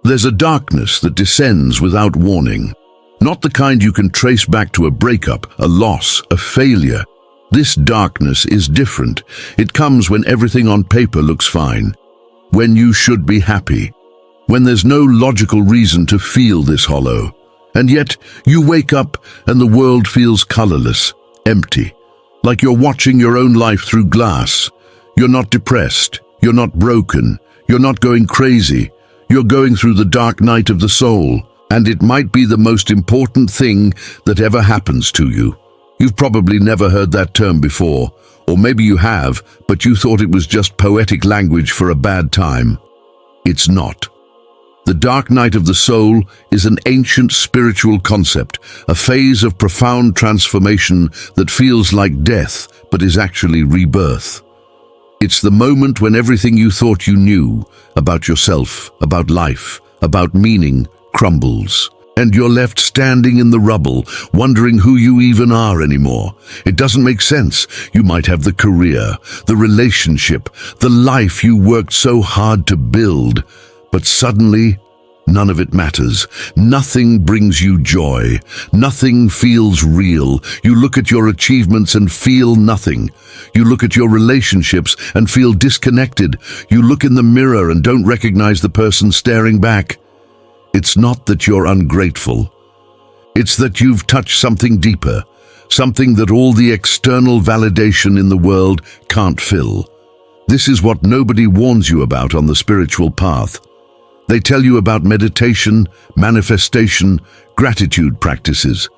There's a darkness that descends without warning. Not the kind you can trace back to a breakup, a loss, a failure. This darkness is different. It comes when everything on paper looks fine, when you should be happy, when there's no logical reason to feel this hollow. And yet, you wake up and the world feels colorless, empty, like you're watching your own life through glass. You're not depressed, you're not broken, you're not going crazy. You're going through the dark night of the soul, and it might be the most important thing that ever happens to you. You've probably never heard that term before, or maybe you have, but you thought it was just poetic language for a bad time. It's not. The dark night of the soul is an ancient spiritual concept, a phase of profound transformation that feels like death, but is actually rebirth. It's the moment when everything you thought you knew about yourself, about life, about meaning, crumbles. And you're left standing in the rubble, wondering who you even are anymore. It doesn't make sense. You might have the career, the relationship, the life you worked so hard to build, but suddenly, none of it matters. Nothing brings you joy. Nothing feels real. You look at your achievements and feel nothing. You look at your relationships and feel disconnected. You look in the mirror and don't recognize the person staring back. It's not that you're ungrateful. It's that you've touched something deeper, something that all the external validation in the world can't fill. This is what nobody warns you about on the spiritual path. They tell you about meditation, manifestation, gratitude practices.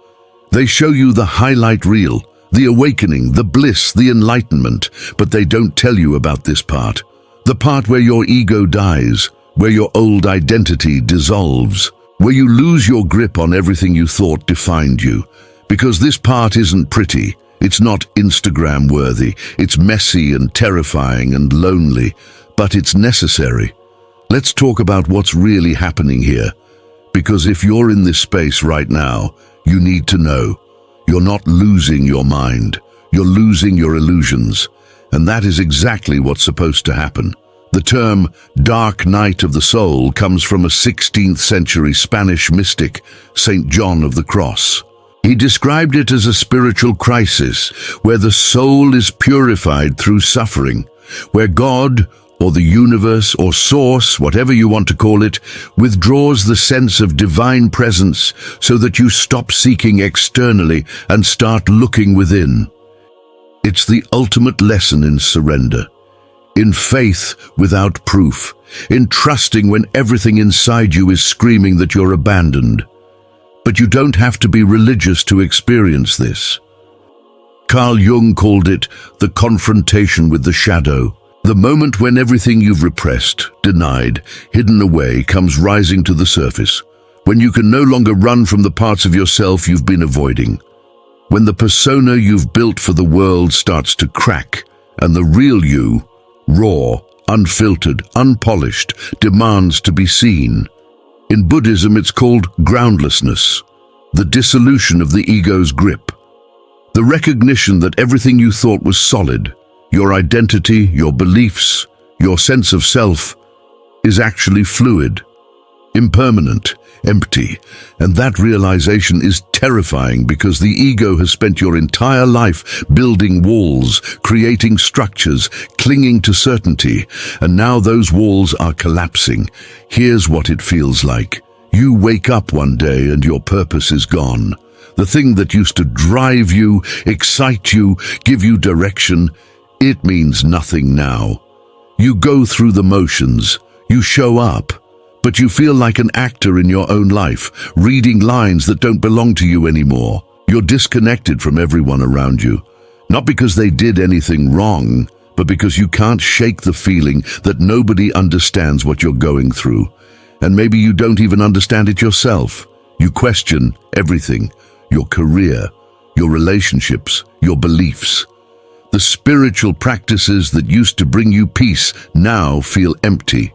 They show you the highlight reel, the awakening, the bliss, the enlightenment, but they don't tell you about this part. The part where your ego dies, where your old identity dissolves, where you lose your grip on everything you thought defined you. Because this part isn't pretty, it's not Instagram worthy, it's messy and terrifying and lonely, but it's necessary. Let's talk about what's really happening here, because if you're in this space right now, you need to know you're not losing your mind, you're losing your illusions, and that is exactly what's supposed to happen. The term dark night of the soul comes from a 16th century Spanish mystic, Saint John of the Cross. He described it as a spiritual crisis where the soul is purified through suffering, where God, or the universe, or source, whatever you want to call it, withdraws the sense of divine presence so that you stop seeking externally and start looking within. It's the ultimate lesson in surrender, in faith without proof, in trusting when everything inside you is screaming that you're abandoned. But you don't have to be religious to experience this. Carl Jung called it the confrontation with the shadow. The moment when everything you've repressed, denied, hidden away comes rising to the surface, when you can no longer run from the parts of yourself you've been avoiding, when the persona you've built for the world starts to crack, and the real you, raw, unfiltered, unpolished, demands to be seen. In Buddhism, it's called groundlessness, the dissolution of the ego's grip, the recognition that everything you thought was solid, your identity, your beliefs, your sense of self, is actually fluid, impermanent, empty. And that realization is terrifying because the ego has spent your entire life building walls, creating structures, clinging to certainty, and now those walls are collapsing. Here's what it feels like. You wake up one day and your purpose is gone. The thing that used to drive you, excite you, give you direction, it means nothing now. You go through the motions, you show up, but you feel like an actor in your own life, reading lines that don't belong to you anymore. You're disconnected from everyone around you, not because they did anything wrong, but because you can't shake the feeling that nobody understands what you're going through. And maybe you don't even understand it yourself. You question everything, your career, your relationships, your beliefs. The spiritual practices that used to bring you peace now feel empty.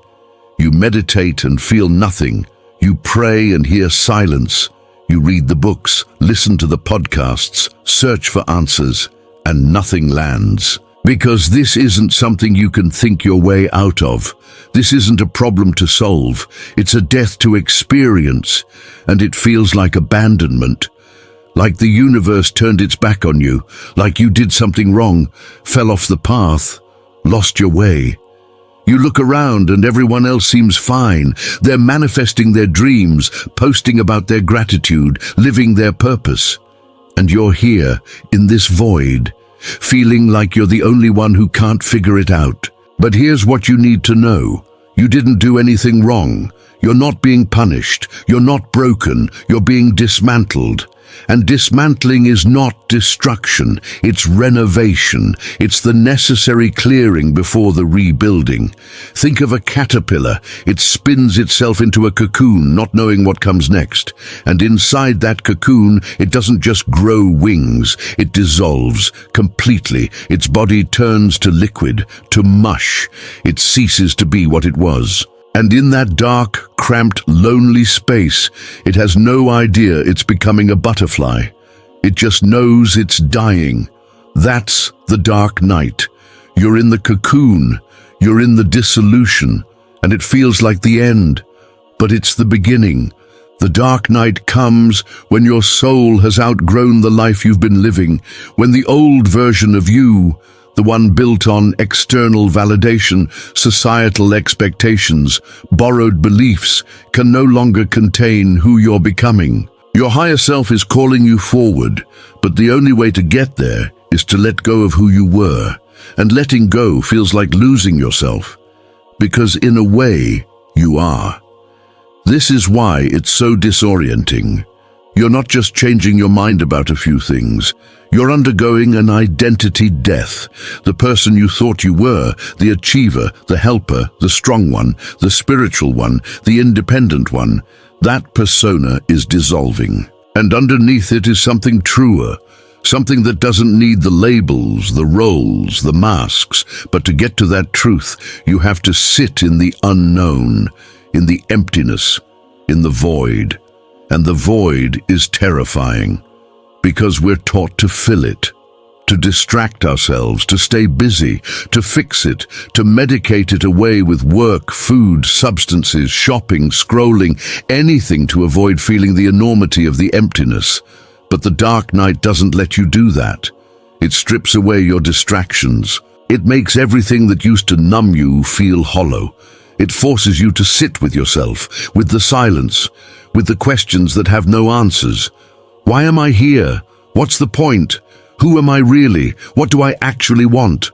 You meditate and feel nothing. You pray and hear silence. You read the books, listen to the podcasts, search for answers, and nothing lands. Because this isn't something you can think your way out of. This isn't a problem to solve. It's a death to experience, and it feels like abandonment. Like the universe turned its back on you, like you did something wrong, fell off the path, lost your way. You look around and everyone else seems fine. They're manifesting their dreams, posting about their gratitude, living their purpose. And you're here, in this void, feeling like you're the only one who can't figure it out. But here's what you need to know. You didn't do anything wrong. You're not being punished. You're not broken. You're being dismantled. And dismantling is not destruction, it's renovation. It's the necessary clearing before the rebuilding. Think of a caterpillar. It spins itself into a cocoon, not knowing what comes next. And inside that cocoon, it doesn't just grow wings, it dissolves completely. Its body turns to liquid, to mush. It ceases to be what it was. And in that dark, cramped, lonely space, it has no idea it's becoming a butterfly. It just knows it's dying. That's the dark night. You're in the cocoon, you're in the dissolution, and it feels like the end. But it's the beginning. The dark night comes when your soul has outgrown the life you've been living, when the old version of you, the one built on external validation, societal expectations, borrowed beliefs, can no longer contain who you're becoming. Your higher self is calling you forward, but the only way to get there is to let go of who you were. And letting go feels like losing yourself, because in a way, you are. This is why it's so disorienting. You're not just changing your mind about a few things. You're undergoing an identity death. The person you thought you were, the achiever, the helper, the strong one, the spiritual one, the independent one, that persona is dissolving. And underneath it is something truer, something that doesn't need the labels, the roles, the masks. But to get to that truth, you have to sit in the unknown, in the emptiness, in the void. And the void is terrifying, because we're taught to fill it, to distract ourselves, to stay busy, to fix it, to medicate it away with work, food, substances, shopping, scrolling, anything to avoid feeling the enormity of the emptiness. But the dark night doesn't let you do that. It strips away your distractions. It makes everything that used to numb you feel hollow. It forces you to sit with yourself, with the silence, with the questions that have no answers. Why am I here? What's the point? Who am I really? What do I actually want?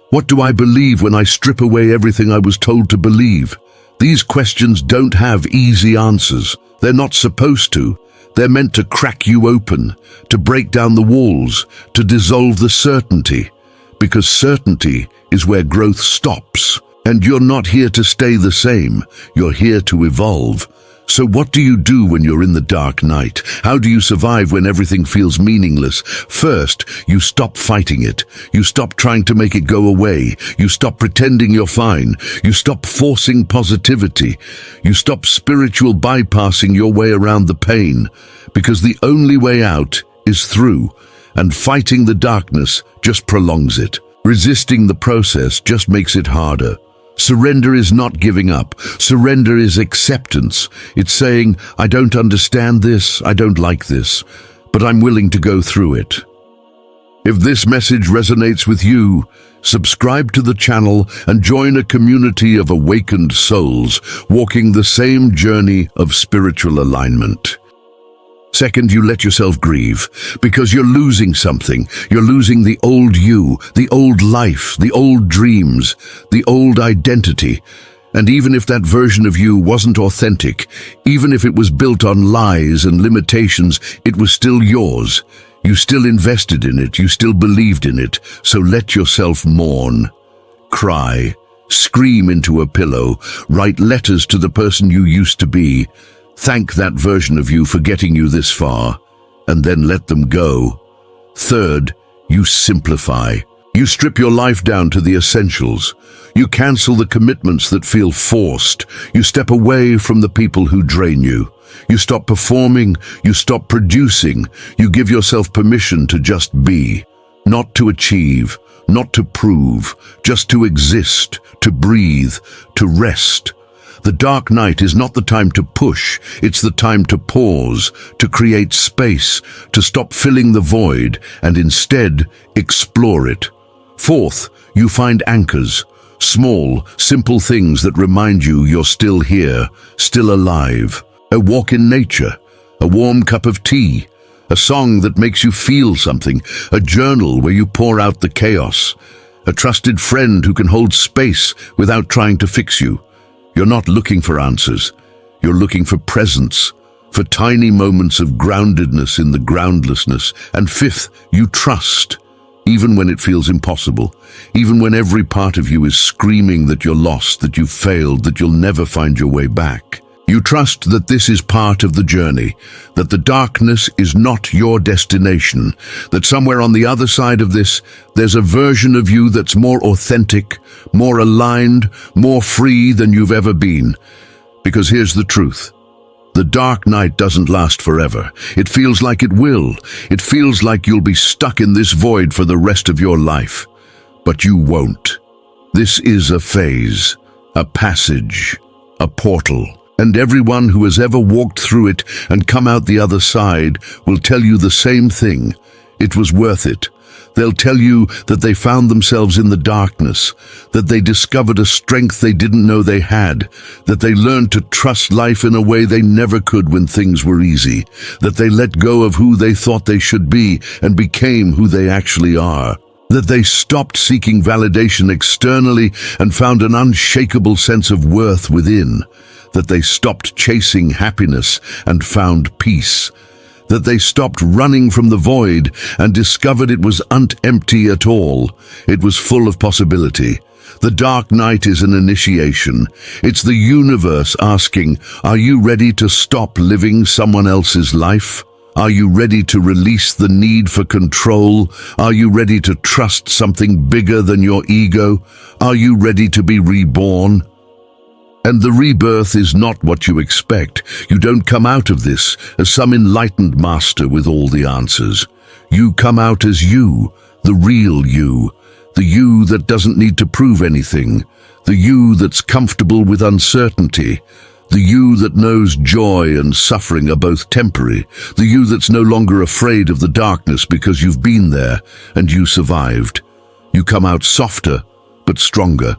What do I believe when I strip away everything I was told to believe? These questions don't have easy answers. They're not supposed to. They're meant to crack you open, to break down the walls, to dissolve the certainty. Because certainty is where growth stops. And you're not here to stay the same. You're here to evolve. So what do you do when you're in the dark night? How do you survive when everything feels meaningless? First, you stop fighting it. You stop trying to make it go away. You stop pretending you're fine. You stop forcing positivity. You stop spiritual bypassing your way around the pain. Because the only way out is through. And fighting the darkness just prolongs it. Resisting the process just makes it harder. Surrender is not giving up. Surrender is acceptance. It's saying, I don't understand this, I don't like this, but I'm willing to go through it. If this message resonates with you, subscribe to the channel and join a community of awakened souls walking the same journey of spiritual alignment. Second, you let yourself grieve, because you're losing something. You're losing the old you, the old life, the old dreams, the old identity. And even if that version of you wasn't authentic, even if it was built on lies and limitations, it was still yours. You still invested in it, you still believed in it. So let yourself mourn, cry, scream into a pillow, write letters to the person you used to be. Thank that version of you for getting you this far, and then let them go. Third, you simplify. You strip your life down to the essentials. You cancel the commitments that feel forced. You step away from the people who drain you. You stop performing. You stop producing. You give yourself permission to just be, not to achieve, not to prove, just to exist, to breathe, to rest. The dark night is not the time to push, it's the time to pause, to create space, to stop filling the void, and instead explore it. Fourth, you find anchors, small, simple things that remind you you're still here, still alive. A walk in nature, a warm cup of tea, a song that makes you feel something, a journal where you pour out the chaos, a trusted friend who can hold space without trying to fix you. You're not looking for answers. You're looking for presence, for tiny moments of groundedness in the groundlessness. And fifth, you trust, even when it feels impossible, even when every part of you is screaming that you're lost, that you've failed, that you'll never find your way back. You trust that this is part of the journey, that the darkness is not your destination, that somewhere on the other side of this, there's a version of you that's more authentic, more aligned, more free than you've ever been. Because here's the truth. The dark night doesn't last forever. It feels like it will. It feels like you'll be stuck in this void for the rest of your life. But you won't. This is a phase, a passage, a portal. And everyone who has ever walked through it and come out the other side will tell you the same thing. It was worth it. They'll tell you that they found themselves in the darkness, that they discovered a strength they didn't know they had, that they learned to trust life in a way they never could when things were easy, that they let go of who they thought they should be and became who they actually are, that they stopped seeking validation externally and found an unshakable sense of worth within, that they stopped chasing happiness and found peace, that they stopped running from the void and discovered it wasn't empty at all. It was full of possibility. The dark night is an initiation. It's the universe asking, are you ready to stop living someone else's life? Are you ready to release the need for control? Are you ready to trust something bigger than your ego? Are you ready to be reborn? And the rebirth is not what you expect. You don't come out of this as some enlightened master with all the answers. You come out as you, the real you, the you that doesn't need to prove anything, the you that's comfortable with uncertainty, the you that knows joy and suffering are both temporary, the you that's no longer afraid of the darkness because you've been there and you survived. You come out softer, but stronger,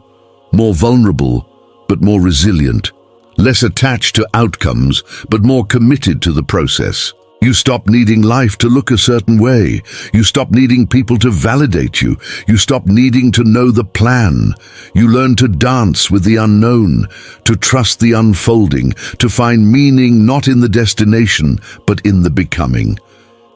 more vulnerable, but more resilient, less attached to outcomes, but more committed to the process. You stop needing life to look a certain way. You stop needing people to validate you. You stop needing to know the plan. You learn to dance with the unknown, to trust the unfolding, to find meaning not in the destination, but in the becoming.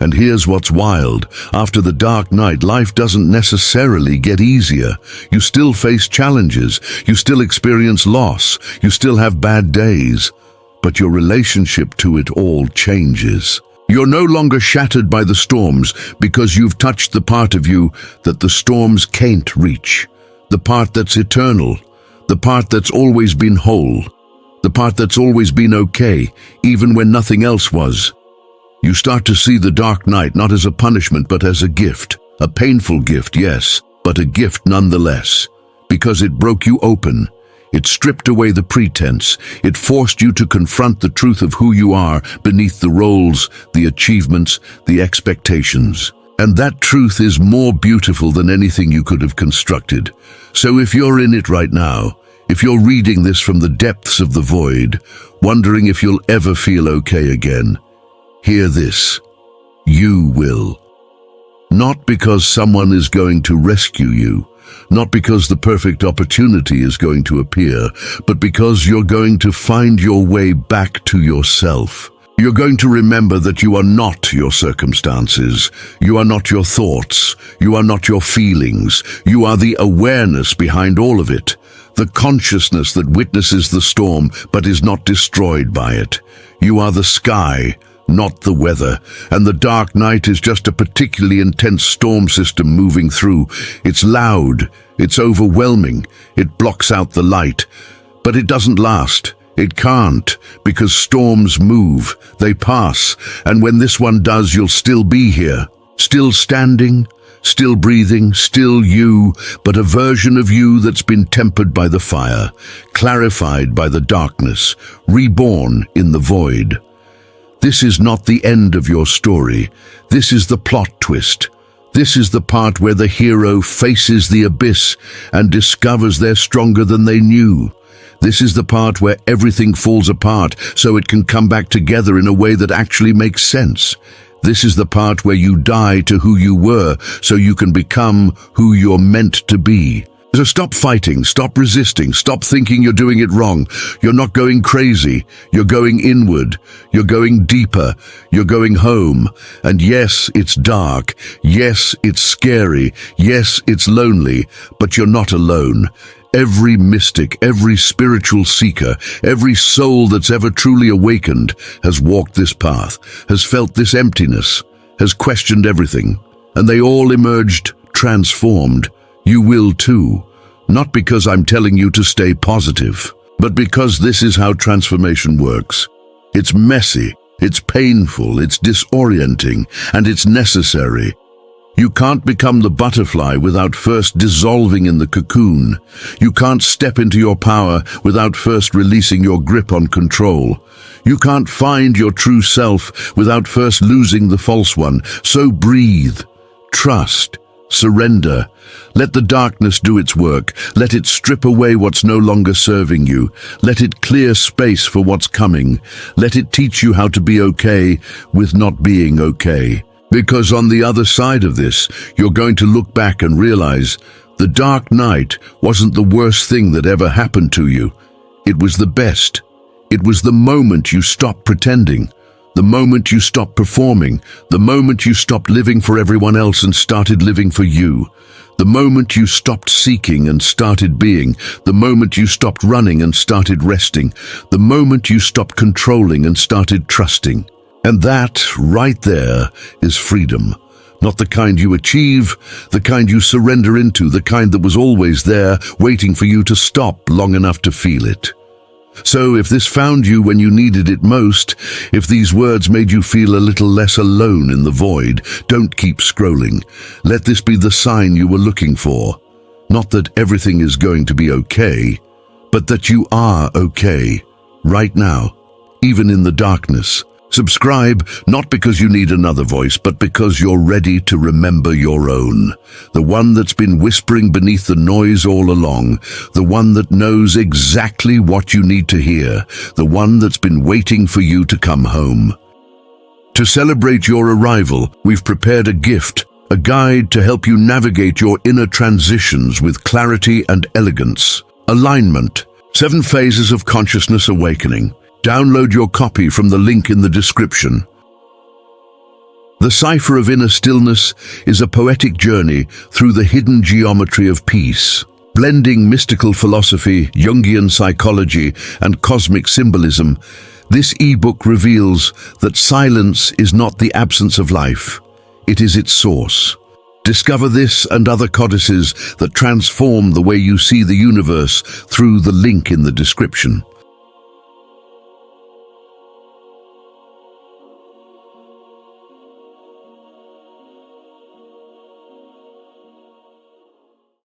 And here's what's wild. After the dark night, life doesn't necessarily get easier. You still face challenges. You still experience loss. You still have bad days. But your relationship to it all changes. You're no longer shattered by the storms because you've touched the part of you that the storms can't reach. The part that's eternal. The part that's always been whole. The part that's always been okay, even when nothing else was. You start to see the dark night not as a punishment but as a gift. A painful gift, yes, but a gift nonetheless. Because it broke you open. It stripped away the pretense. It forced you to confront the truth of who you are beneath the roles, the achievements, the expectations. And that truth is more beautiful than anything you could have constructed. So if you're in it right now, if you're reading this from the depths of the void, wondering if you'll ever feel okay again, hear this. You will. Not because someone is going to rescue you, not because the perfect opportunity is going to appear, but because you're going to find your way back to yourself. You're going to remember that you are not your circumstances. You are not your thoughts. You are not your feelings. You are the awareness behind all of it. The consciousness that witnesses the storm but is not destroyed by it. You are the sky, not the weather, and the dark night is just a particularly intense storm system moving through. It's loud, it's overwhelming, it blocks out the light, but it doesn't last. It can't, because storms move, they pass, and when this one does, you'll still be here, still standing, Still breathing, still you, but a version of you that's been tempered by the fire, clarified by the darkness, reborn in the void. This is not the end of your story. This is the plot twist. This is the part where the hero faces the abyss and discovers they're stronger than they knew. This is the part where everything falls apart so it can come back together in a way that actually makes sense. This is the part where you die to who you were so you can become who you're meant to be. So stop fighting, stop resisting, stop thinking you're doing it wrong. You're not going crazy. You're going inward. You're going deeper. You're going home. And yes, it's dark. Yes, it's scary. Yes, it's lonely. But you're not alone. Every mystic, every spiritual seeker, every soul that's ever truly awakened has walked this path, has felt this emptiness, has questioned everything. And they all emerged transformed. You will too. Not because I'm telling you to stay positive, but because this is how transformation works. It's messy, it's painful, it's disorienting, and it's necessary. You can't become the butterfly without first dissolving in the cocoon. You can't step into your power without first releasing your grip on control. You can't find your true self without first losing the false one. So breathe, trust, surrender. Let the darkness do its work. Let it strip away what's no longer serving you. Let it clear space for what's coming. Let it teach you how to be okay with not being okay. Because on the other side of this, you're going to look back and realize the dark night wasn't the worst thing that ever happened to you. It was the best. It was the moment you stopped pretending, the moment you stopped performing, the moment you stopped living for everyone else and started living for you, the moment you stopped seeking and started being, the moment you stopped running and started resting, the moment you stopped controlling and started trusting. And that, right there, is freedom. Not the kind you achieve, the kind you surrender into, the kind that was always there, waiting for you to stop long enough to feel it. So if this found you when you needed it most, if these words made you feel a little less alone in the void, don't keep scrolling. Let this be the sign you were looking for. Not that everything is going to be okay, but that you are okay, right now, even in the darkness. Subscribe, not because you need another voice, but because you're ready to remember your own. The one that's been whispering beneath the noise all along. The one that knows exactly what you need to hear. The one that's been waiting for you to come home. To celebrate your arrival, we've prepared a gift, a guide to help you navigate your inner transitions with clarity and elegance. Alignment. 7 phases of consciousness awakening. Download your copy from the link in the description. The Cipher of Inner Stillness is a poetic journey through the hidden geometry of peace. Blending mystical philosophy, Jungian psychology, and cosmic symbolism, this ebook reveals that silence is not the absence of life, it is its source. Discover this and other codices that transform the way you see the universe through the link in the description.